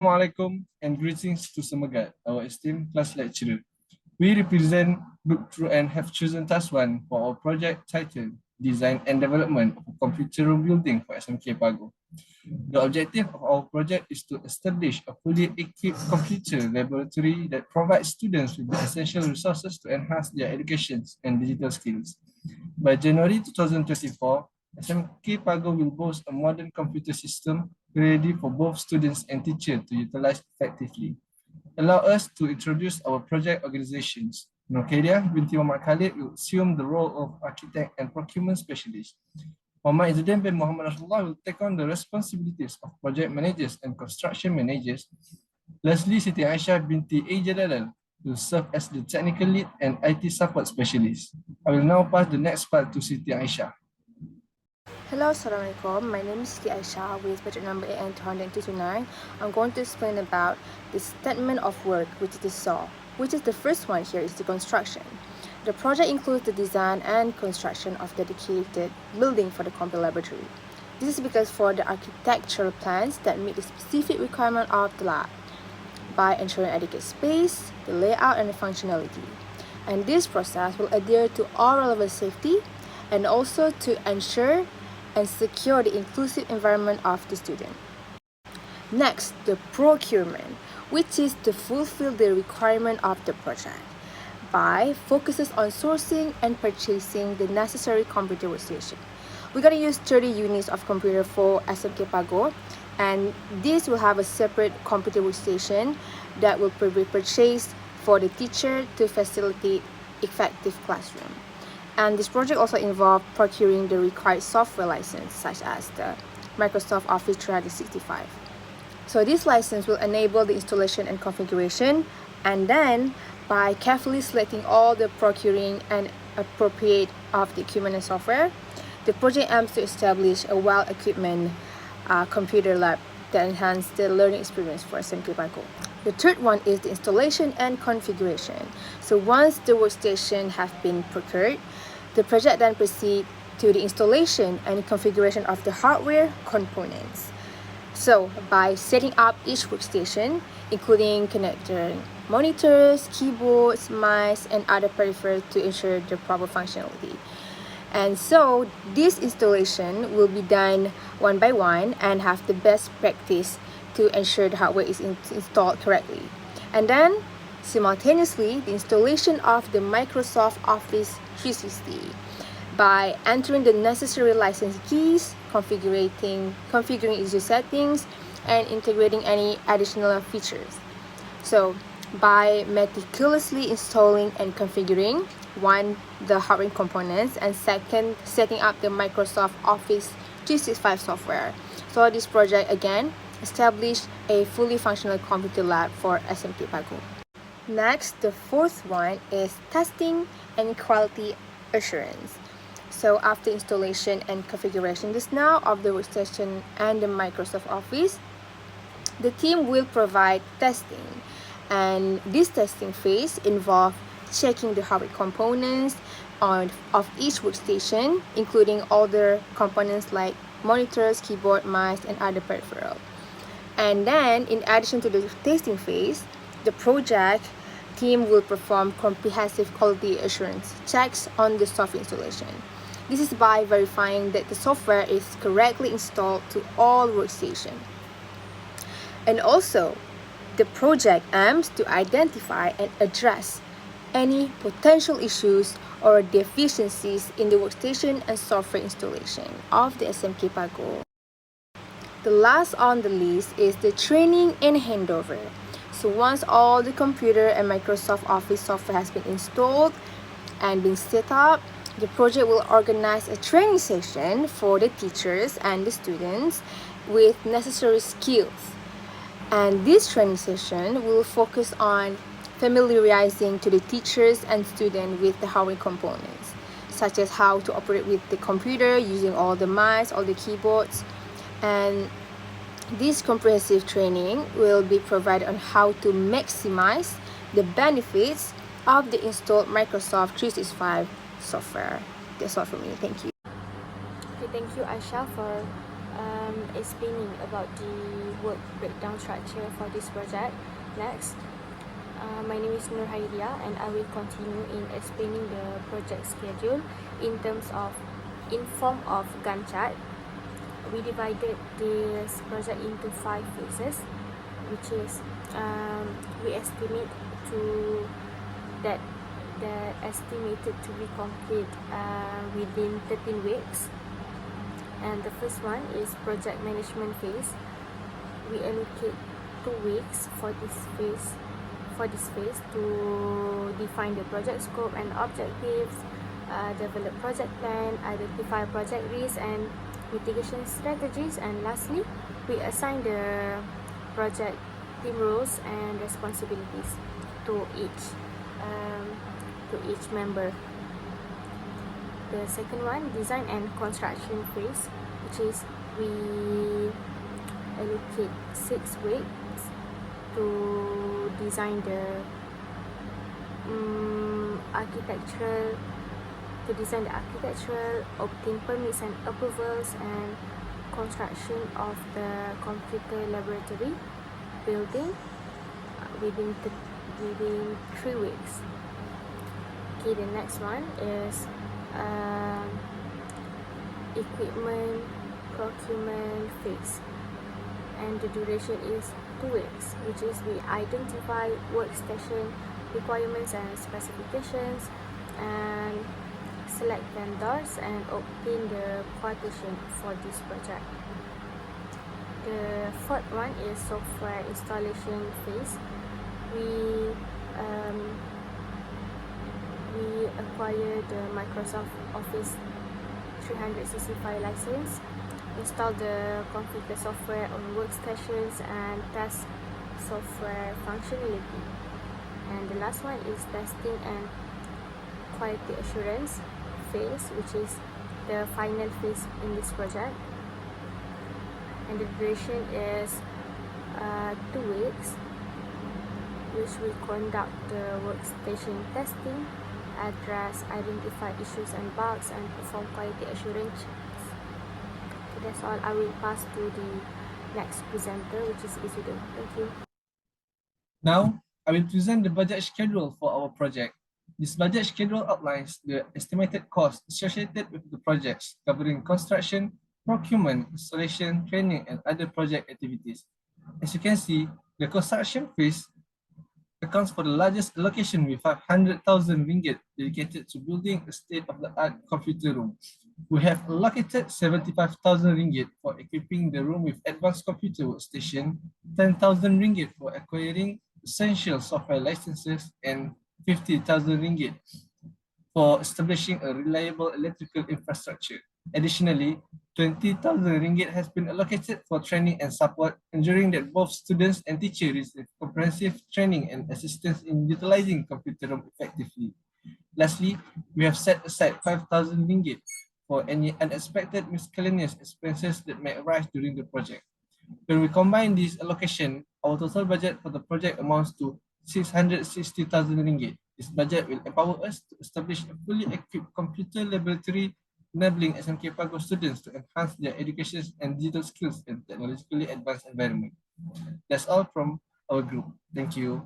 Assalamualaikum and greetings to Semegat, our esteemed class lecturer. We represent Group 2 and have chosen Task 1 for our project titled Design and Development of a Computer Room Building for SMK Pago. The objective of our project is to establish a fully equipped computer laboratory that provides students with the essential resources to enhance their educations and digital skills. By January 2024, SMK Pago will boast a modern computer system ready for both students and teachers to utilize effectively. Allow us to introduce our project organizations. KHAIRIAH, BINTI KHALID will assume the role of architect and procurement specialist. IZZUDDIN bin NASRULLAH will take on the responsibilities of project managers and construction managers. Lastly, Siti AISHAH binti A.JALALAL will serve as the technical lead and IT support specialist. I will now pass the next part to Siti AISHAH. Hello, Assalamualaikum. My name is Siti Aisha with project number AN229. I'm going to explain about the statement of work, which is the SAW, which is the first one here is the construction. The project includes the design and construction of dedicated building for the computer laboratory. This is because for the architectural plans that meet the specific requirement of the lab by ensuring adequate space, the layout, and the functionality. And this process will adhere to all relevant safety and also to ensure and secure the inclusive environment of the student. Next, the procurement, which is to fulfill the requirement of the project by focuses on sourcing and purchasing the necessary computer workstation. We're going to use 30 units of computer for SMK Pago, and this will have a separate computer workstation that will be purchased for the teacher to facilitate effective classroom. And this project also involved procuring the required software license, such as the Microsoft Office 365. So this license will enable the installation and configuration, and then by carefully selecting all the procuring and appropriate of the equipment and software, the project aims to establish a well-equipped computer lab that enhance the learning experience for SMK Pago. The third one is the installation and configuration. So once the workstation have been procured, the project then proceeds to the installation and configuration of the hardware components. So by setting up each workstation, including connecting monitors, keyboards, mice, and other peripherals to ensure the proper functionality. And so this installation will be done one by one and have the best practice to ensure the hardware is installed correctly. And then simultaneously, the installation of the Microsoft Office 360 by entering the necessary license keys, configuring user settings, and integrating any additional features. So by meticulously installing and configuring the hardware components, and second, setting up the Microsoft Office 365 software. So this project again established a fully functional computer lab for SMK Pago. Next, the fourth one is testing and quality assurance. So after installation and configuration just now of the workstation and the Microsoft Office, the team will provide testing. And this testing phase involves checking the hardware components of each workstation, including all the components like monitors, keyboard, mice, and other peripherals. And then, in addition to the testing phase, the project team will perform comprehensive quality assurance checks on the software installation. This is by verifying that the software is correctly installed to all workstations. And also, the project aims to identify and address any potential issues or deficiencies in the workstation and software installation of the SMK Pago. The last on the list is the training and handover. So once all the computer and Microsoft Office software has been installed and been set up, the project will organize a training session for the teachers and the students with necessary skills. And this training session will focus on familiarizing to the teachers and students with the hardware components, such as how to operate with the computer using all the mice, all the keyboards. And this comprehensive training will be provided on how to maximize the benefits of the installed Microsoft 365 software. That's all from me. Thank you. Okay, thank you, Aisha, for explaining about the work breakdown structure for this project. Next, my name is KHAIRIAH and I will continue in explaining the project schedule in form of Gantt chart. We divided this project into 5 phases, which is we estimate that estimated to be complete within 13 weeks. And the first one is project management phase. We allocate 2 weeks for this phase to define the project scope and objectives, develop project plan, identify project risks and mitigation strategies, and lastly, we assign the project team roles and responsibilities to each member. The second one, design and construction phase, which is we allocate 6 weeks to design the architectural, obtain permits and approvals, and construction of the computer laboratory building within 3 weeks. Okay, the next one is equipment procurement phase, and the duration is 2 weeks, which is we identify workstation requirements and specifications and select vendors and obtain the quotation for this project. The fourth one is software installation phase. We acquire the Microsoft Office 365 license, install the configure software on workstations, and test software functionality. And the last one is testing and quality assurance phase, which is the final phase in this project. And the duration is 2 weeks, which we conduct the workstation testing, address identified issues and bugs, and perform quality assurance checks. So that's all. I will pass to the next presenter, which is IZZUDDIN. Thank you. Now, I will present the budget schedule for our project. This budget schedule outlines the estimated costs associated with the projects, covering construction, procurement, installation, training, and other project activities. As you can see, the construction phase accounts for the largest allocation with 500,000 ringgit dedicated to building a state-of-the-art computer room. We have allocated 75,000 ringgit for equipping the room with advanced computer workstation, 10,000 ringgit for acquiring essential software licenses, and 50,000 ringgit for establishing a reliable electrical infrastructure. Additionally, 20,000 ringgit has been allocated for training and support, ensuring that both students and teachers receive comprehensive training and assistance in utilizing computer room effectively. Lastly, we have set aside 5,000 ringgit for any unexpected miscellaneous expenses that may arise during the project. When we combine this allocation, our total budget for the project amounts to 660,000 ringgit. This budget will empower us to establish a fully equipped computer laboratory, enabling SMK Pago students to enhance their education and digital skills in technologically advanced environment. That's all from our group. Thank you.